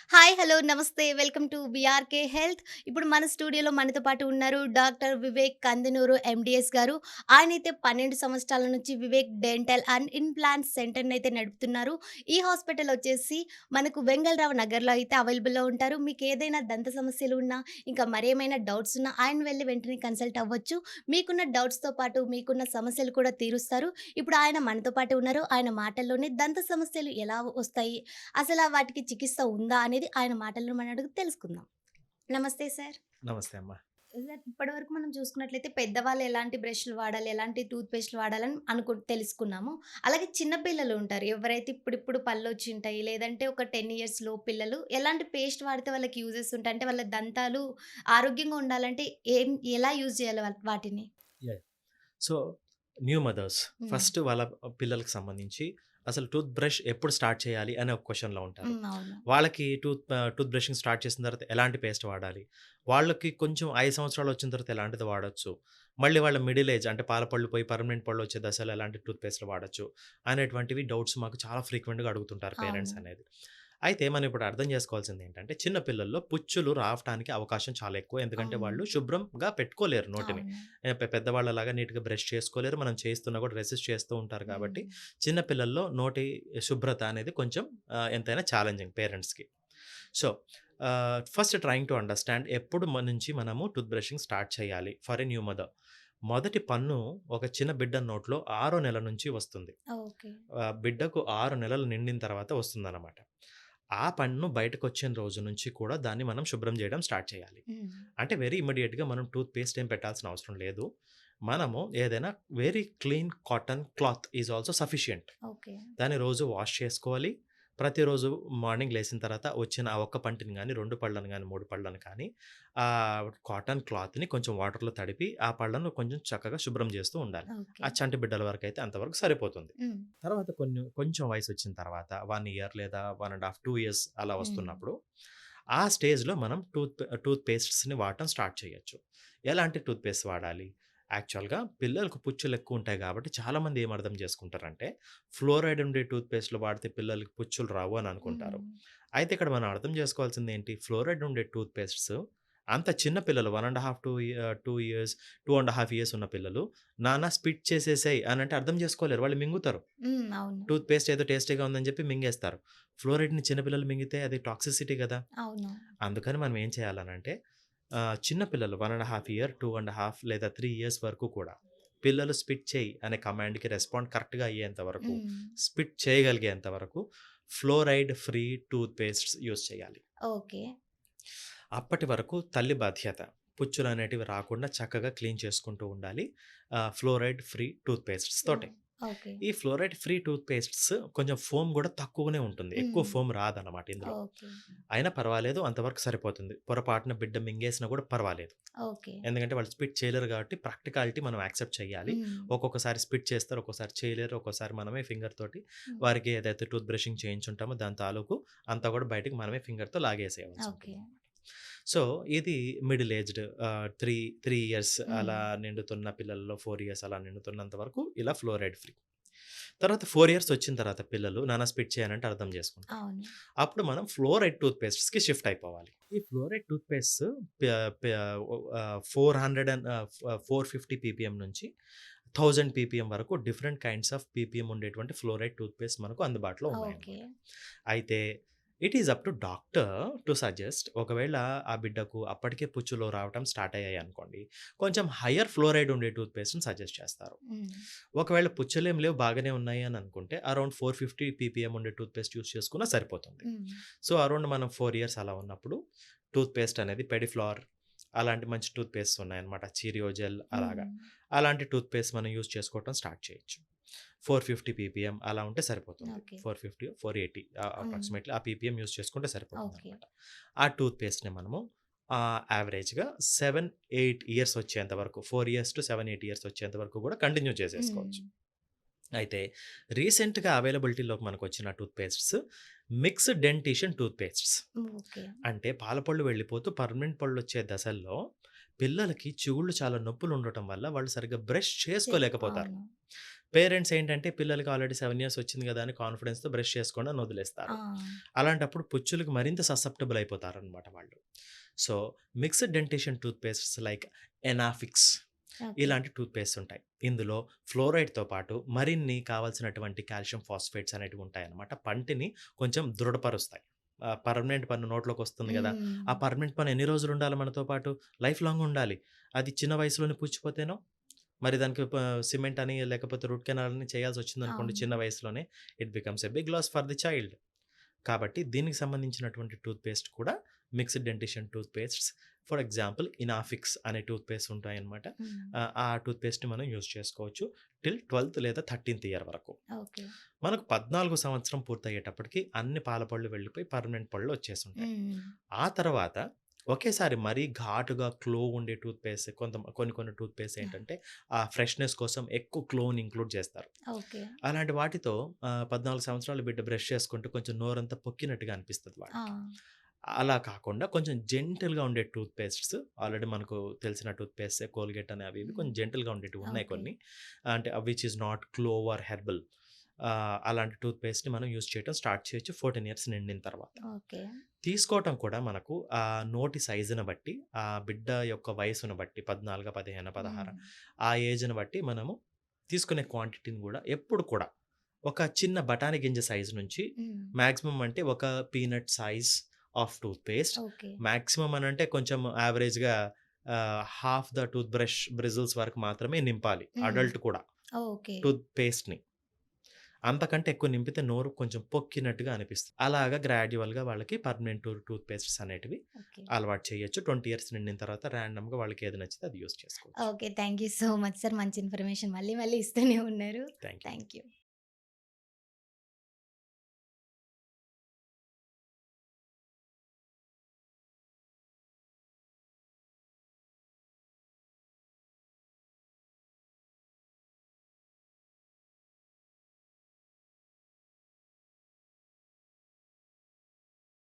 Hi! Hello! నమస్తే. Welcome to BRK health. ఇప్పుడు మన స్టూడియోలో మనతో పాటు ఉన్నారు డాక్టర్ వివేక్ కందునూరు ఎండీఎస్ గారు. ఆయనైతే 12 సంవత్సరాల నుంచి వివేక్ డెంటల్ అండ్ ఇంప్లాంట్ సెంటర్‌నైతే నడుపుతున్నారు. ఈ హాస్పిటల్ వచ్చేసి మనకు వెంగళరావు నగర్‌లో అయితే అవైలబుల్‌లో ఉంటారు. మీకేదైనా దంత సమస్యలు ఉన్నా, ఇంకా మరేమైనా డౌట్స్ ఉన్నా ఆయన వెళ్లి వెంటనే కన్సల్ట్ అవ్వచ్చు. మీకున్న డౌట్స్‌తో పాటు మీకున్న సమస్యలు కూడా తీరుస్తారు. ఇప్పుడు ఆయన మనతో పాటు ఉన్నారు. ఆయన మాటల్లోనే దంత సమస్యలు ఎలా వస్తాయి? అసలా వాటికి చికిత్స ఉందా అనేది ఆయన మాటల్లో మనం అడిగి తెలుసుకుందాం. నమస్తే సార్. నమస్తే అమ్మ. సార్ ఇప్పటివరకు మనం చూసుకున్నట్లయితే పెద్దవాళ్ళు ఎలాంటి బ్రష్‌లు వాడాలి, ఎలాంటి టూత్ పేస్ట్‌లు వాడాలని తెలుసుకున్నాము. అలాగే చిన్న పిల్లలు ఉంటారు. ఎవరైతే ఇప్పుడిప్పుడు పళ్ళొచ్చింటాయి, లేదంటే ఒక 10 ఇయర్స్ లోపు పిల్లలు ఎలాంటి పేస్ట్ వాడితే వాళ్ళకి యూజెస్ ఉంటాయి? అంటే వాళ్ళ దంతాలు ఆరోగ్యంగా ఉండాలంటే ఎలా యూజ్ చేయాలి వాటిని? యాహ్! సో, న్యూ మదర్స్ హ్మ్. ఫస్ట్ వాళ్ళ పిల్లలకి సంబంధించి అసలు టూత్ బ్రష్ ఎప్పుడు స్టార్ట్ చేయాలి అనే ఒక క్వెషన్‌లో ఉంటారు. హ్మ్. అవును. వాళ్ళకి టూత్ బ్రషింగ్ స్టార్ట్ చేసిన తర్వాత ఎలాంటి పేస్ట్ వాడాలి? వాళ్ళకి కొంచెం 5 సంవత్సరాలు వచ్చిన తర్వాత ఎలాంటిది వాడొచ్చు? మళ్ళీ వాళ్ళ మిడిల్ ఏజ్ అంటే పాల పళ్ళు పోయి పర్మనెంట్ పళ్ళు వచ్చే దశలో ఎలాంటి టూత్ పేస్ట్‌లు వాడొచ్చు? అనేటువంటివి డౌట్స్ మాకు చాలా ఫ్రీక్వెంట్‌గా అడుగుతుంటారు పేరెంట్స్ అవును. అనేది. అయితే మనం ఇప్పుడు అర్థం చేసుకోవాల్సిందేంటంటే చిన్న పిల్లల్లో పుచ్చులు రావటానికి అవకాశం చాలా ఎక్కువ. ఎందుకంటే అవును. వాళ్ళు శుభ్రంగా పెట్టుకోలేరు నోటిని. అవును. పెద్దవాళ్ళలాగా నీట్‌గా బ్రష్ చేసుకోలేరు. మనం చేస్తున్నా కూడా రెసిస్ట్ చేస్తూ ఉంటారు కాబట్టి, హ్మ్. చిన్న పిల్లల్లో నోటి శుభ్రత అనేది కొంచెం ఎంతైనా ఛాలెంజింగ్ పేరెంట్స్‌కి. So, first trying to understand ఎప్పుడు నుంచి మనము టూత్ బ్రషింగ్ స్టార్ట్ చేయాలి ఫర్ ఎ న్యూ మదర్. మొదటి పన్ను ఒక చిన్న బిడ్డ నోట్లో ఆరో నెల నుంచి వస్తుంది. ఓకే. బిడ్డకు 6 నెలలు నిండిన తర్వాత వస్తుందనమాట. ఆ పన్ను బయటకొచ్చిన రోజు నుంచి కూడా దాన్ని మనం శుభ్రం చేయడం స్టార్ట్ చేయాలి. హ్మ్. అంటే వెరీ ఇమ్మీడియేట్‌గా మనం టూత్ పేస్ట్ ఏం పెట్టాల్సిన అవసరం లేదు. మనము ఏదైనా very clean cotton cloth is also sufficient. Okay. దాన్ని రోజు వాష్ చేసుకోవాలి. ప్రతిరోజు మార్నింగ్ లేసిన తర్వాత వచ్చిన ఆ ఒక్క పంటిని గాని, 2 పళ్ళను గాని, 3 పళ్ళను కానీ కాటన్ క్లాత్‌ని కొంచెం వాటర్‌లో తడిపి ఆ పళ్ళను కొంచెం చక్కగా శుభ్రం చేస్తూ ఉండాలి. ఓకే. ఆ చంటి బిడ్డల వరకైతే అంతవరకు సరిపోతుంది. హ్మ్. తర్వాత కొంచెం వయసొచ్చిన తర్వాత 1 ఇయర్ లేదా 1 ½ 2 ఇయర్స్ అలా హ్మ్. వస్తున్నప్పుడు, ఆ స్టేజ్‌లో మనం టూత్ పేస్ట్స్‌ని వాడటం స్టార్ట్ చేయొచ్చు. ఎలాంటి టూత్ పేస్ట్ వాడాలి? యాక్చువల్‌గా పిల్లలకు పుచ్చులెక్కువుంటాయి గాబట్టి చాలామంది ఏం అర్థం చేసుకుంటారంటే, ఫ్లోరైడ్ ఉండే టూత్ పేస్ట్‌లు వాడితే పిల్లలకి పుచ్చులు రావు అని అనుకుంటారు. హ్మ్. అయితే ఇక్కడ మనం అర్థం చేసుకోవాల్సిందేంటి? ఫ్లోరైడ్ ఉండే టూత్ పేస్ట్స్ అంత చిన్న పిల్లలు 1 ½ 2 ఇయర్స్, 2 ½ ఇయర్స్ ఉన్న పిల్లలు, నాన్న స్పిట్ చేసేసేయ్ అనంటే అర్థం చేసుకోలేరు. వాళ్ళు మింగుతారు. హ్మ్. అవును. టూత్ పేస్ట్ ఏదో టేస్టీగా ఉందని చెప్పి మింగేస్తారు. ఫ్లోరైడ్‌ని చిన్న పిల్లలు మింగితే అది టాక్సిసిటీ గదా! అవును. అందుకని మనం ఏం చేయాలనంటే చిన్న పిల్లలు 1 ½ ఇయర్, 2 ½ లేదా 3 ఇయర్స్ వరకు కూడా పిల్లలు స్పిట్ చెయ్యి అనే కమాండ్‌కి రెస్పాండ్ కరెక్ట్‌గా అయ్యేంత వరకు, హ్మ్. స్పిట్ చేయగలిగేంత వరకు fluoride free tooth pastes use చేయాలి. ఓకే. అప్పటి వరకు తల్లి బాధ్యత. పుచ్చులనేటివి రాకుండా చక్కగా క్లీన్ చేసుకుంటూ ఉండాలి. ఫ్లోరైడ్ ఫ్రీ టూత్ పేస్ట్స్ తోటి. ఓహ్! ఓకే. ఈ ఫ్లోరైడ్ ఫ్రీ టూత్ పేస్ట్స్ కొంచెం ఫోమ్ గూడా తక్కువగానే ఉంటుంది. ఎక్కువ హ్మ్. ఫోమ్ రాదనమాట ఇందులో. ఓకే. అయినా పర్వాలేదు అంతవరకు సరిపోతుంది. పొరపాటున బిడ్డ మింగేసినా గూడా పర్వాలేదు. ఓకే. ఎందుకంటే వాళ్ళు స్పిట్ చేయలేరు గాబట్టి ప్రాక్టికాలిటీ మనం యాక్సెప్ట్ చేయాలి. హ్మ్. ఒక్కొక్కసారి స్పిట్ చేస్తారు, ఒక్కోసారి చేయలేరు. ఒక్కోసారి మనమే ఫింగర్ తోటి హ్మ్. వారికి ఏదైతే టూత్ బ్రషింగ్ చేయించుంటామో దాని తాలూకు అంతా గూడా బయటికి మనమే ఫింగర్‌తో ఓకే. లాగేసేయవలసుంటుందనమాట. సో, ఇది మిడిల్ ఏజ్డ్ 3 ఇయర్స్ హ్మ్. అలా నిండుతున్న పిల్లల్లో 4 ఇయర్స్ అలా నిండుతున్నంత వరకు ఇలా ఫ్లోరైడ్ ఫ్రీ. తర్వాత 4 ఇయర్స్ వచ్చిన తర్వాత పిల్లలు నాన్న స్పిట్ చేయనంటే అర్థం చేసుకుంటారు. అవును. అప్పుడు మనం ఫ్లోరైడ్ టూత్ పేస్ట్స్‌కి షిఫ్ట్ అయిపోవాలి. ఈ ఫ్లోరైడ్ టూత్ పేస్ట్స్ ప ప 400 450 పీపీఎం నుంచి 1000 పీపీఎం వరకు డిఫరెంట్ కైండ్స్ ఆఫ్ పీపీఎం ఉండేటువంటి ఫ్లోరైడ్ టూత్ పేస్ట్ మనకు అందుబాటులో ఓకే. ఉన్నాయన్నమాట. అయితే it is up to doctor to suggest ఒకవేళ ఆ బిడ్డకు అప్పటికే పుచ్చులు రావటం స్టార్ట్ అయ్యాయనుకోండి, కొంచెం హైయర్ ఫ్లోరైడ్ ఉండే టూత్ పేస్ట్‌ని సజెస్ట్ చేస్తారు. హ్మ్. ఒకవేళ పుచ్చులేం లేవు బాగానే ఉన్నాయి అని అనుకుంటే అరౌండ్ 450 పీపీఎం ఉండే టూత్ పేస్ట్ యూజ్ చేసుకున్నా సరిపోతుంది. హ్మ్. సో, అరౌండ్ మనం 4 ఇయర్స్ అలా ఉన్నప్పుడు టూత్ పేస్ట్ అనేది పెడిఫ్లార్ అలాంటి మంచి టూత్ పేస్ట్స్ ఉన్నాయన్నమాట. చీరియో జెల్ అలాగా. హ్మ్. అలాంటి టూత్ పేస్ట్ మనం యూజ్ చేసుకోవటం స్టార్ట్ చేయొచ్చు. 450 పీపీఎం అలా ఉంటే సరిపోతుంది. ఓకే. 450, 480 హ్మ్. అప్రాక్సిమేట్‌లీ ఆ పీపీఎం యూజ్ చేసుకుంటే ఓకే. సరిపోతుందన్నమాట. ఆ టూత్ పేస్ట్‌ని మనము యావరేజ్‌గా 7, 8 ఇయర్స్ వచ్చేంత వరకు 4 ఇయర్స్ టు 7, 8 ఇయర్స్ వచ్చేంత వరకు కూడా కంటిన్యూ హ్మ్. చేసేసుకోవచ్చు. అయితే రీసెంట్‌గా అవైలబిలిటీలోకి మనకొచ్చిన tooth pastes mixed dentition tooth pastes. Okay. అంటే పాల పళ్ళు వెళ్ళిపోతూ పర్మనెంట్ పళ్ళొచ్చే దశల్లో పిల్లలకి చిగుళ్ళు చాలా నొప్పులుండటం వల్ల వాళ్ళు సరిగ్గా బ్రష్ చేసుకోలేకపోతారు. అవును. పేరెంట్స్ ఏంటంటే పిల్లలకి ఆల్రెడీ 7 ఇయర్స్ వచ్చింది కదా అని కాన్ఫిడెన్స్‌తో బ్రష్ చేసుకోండి అని ఆ! వదిలేస్తారు. అలాంటప్పుడు పుచ్చులకి మరింత ససెప్టబుల్ అయిపోతారనమాట వాళ్ళు. So, mixed dentition toothpastes like Enafix okay. ఇలాంటి టూత్ పేస్ట్స్ ఉంటాయి. ఇందులో ఫ్లోరైడ్‌తో పాటు మరిన్ని కావాల్సినటువంటి కాల్షియం ఫాస్ఫేట్స్ అనేటివి ఉంటాయన్నమాట. పంటిని కొంచెం దృఢపరుస్తాయి. పర్మనెంట్ పన్ను నోట్లోకొస్తుంది గదా! హ్మ్. ఆ పర్మనెంట్ పన్ను ఎన్ని రోజులు ఉండాలి మనతో పాటు? లైఫ్ లాంగ్ ఉండాలి. అది చిన్న వయసులోనే పుచ్చిపోతేనో, మరి దానికి సిమెంట్ అని లేకపోతే రూట్ కెనాల్ అని చేయాల్సొచ్చిందనుకోండి అవును. చిన్న వయసులోనే, it becomes a big loss for the child. కాబట్టి దీనికి సంబంధించినటువంటి టూత్ పేస్ట్ కూడా mixed dentition toothpastes for example Enafix అనే టూత్ పేస్ట్ ఉంటాయన్నమాట. హ్మ్. ఆ టూత్ పేస్ట్‌ని మనం యూజ్ చేసుకోవచ్చు టిల్ 12థ్ లేదా 13థ్ ఇయర్ వరకు. ఓకే. మనకు 14 సంవత్సరం పూర్తయ్యేటప్పటికి అన్ని పాల పళ్ళు వెళ్ళిపోయి పర్మనెంట్ పళ్ళు వచ్చేసుంటాయి. హ్మ్. ఆ తర్వాత ఒకేసారి మరీ ఘాటుగా క్లో ఉండే టూత్ పేస్ట్ కొన్ని కొన్ని టూత్ పేస్ట్ ఏంటంటే ఆ ఫ్రెష్‌నెస్ కోసం ఎక్కువ క్లోని ఇంక్లూడ్ చేస్తారు. ఓకే. అలాంటి వాటితో 14 సంవత్సరాల బిడ్డ బ్రష్ చేసుకుంటూ కొంచెం నోరంతా పొక్కినట్టుగా అనిపిస్తది ఆ! వాళ్ళకి. అలా కాకుండా కొంచెం జెంటిల్‌గా ఉండే టూత్ పేస్ట్స్ ఆల్రెడీ మనకు తెలిసిన టూత్ పేస్ట్సే కోల్‌గేట్ అని అవి ఇవి హ్మ్. కొంచెం జెంటిల్‌గా ఉండేటివి ఉన్నాయి ఓకే. కొన్ని. అంటే which is not clove or herbal. అలాంటి టూత్ పేస్ట్‌ని మనం యూజ్ చేయడం స్టార్ట్ చేయొచ్చు 14 ఇయర్స్ నిండిన తర్వాత. ఓకే. తీసుకోవటం కూడా మనకు నోటి సైజుని బట్టి, ఆ బిడ్డ యొక్క వయస్సును బట్టి 14, 15, 16 హ్మ్. ఆ ఏజ్‌ని బట్టి మనము తీసుకునే క్వాంటిటీని గూడా ఎప్పుడు కూడా ఒక చిన్న బఠానీ గింజ సైజ్ నుంచి హ్మ్. మాక్సిమం అంటే ఒక peanut size of toothpaste. Okay. Maximum అనంటే కొంచెం యావరేజ్‌గా half the toothbrush bristles వరకు మాత్రమే నింపాలి. హ్మ్. అడల్ట్ కూడా ఓకే. టూత్ పేస్ట్‌ని. అంతకంటే ఎక్కువ నింపితే నోరు కొంచెం పొక్కినట్టుగా అనిపిస్తుంది. అలాగా గ్రాడ్యువల్‌గా వాళ్ళకి పర్మనెంట్ టూత్ పేస్ట్స్ అనేటివి ఓకే. అలవాటు చేయొచ్చు. 20 ఇయర్స్ నిండిన తర్వాత ర్యాండమ్‌గా వాళ్ళకి ఏది నచ్చితే అది యూజ్ చేసుకోవచ్చు. Okay. Thank you so much sir. మంచి ఇన్ఫర్మేషన్ మళ్ళీ మళ్ళీ ఇస్తూనే ఉన్నారు. Thank you. Thank you.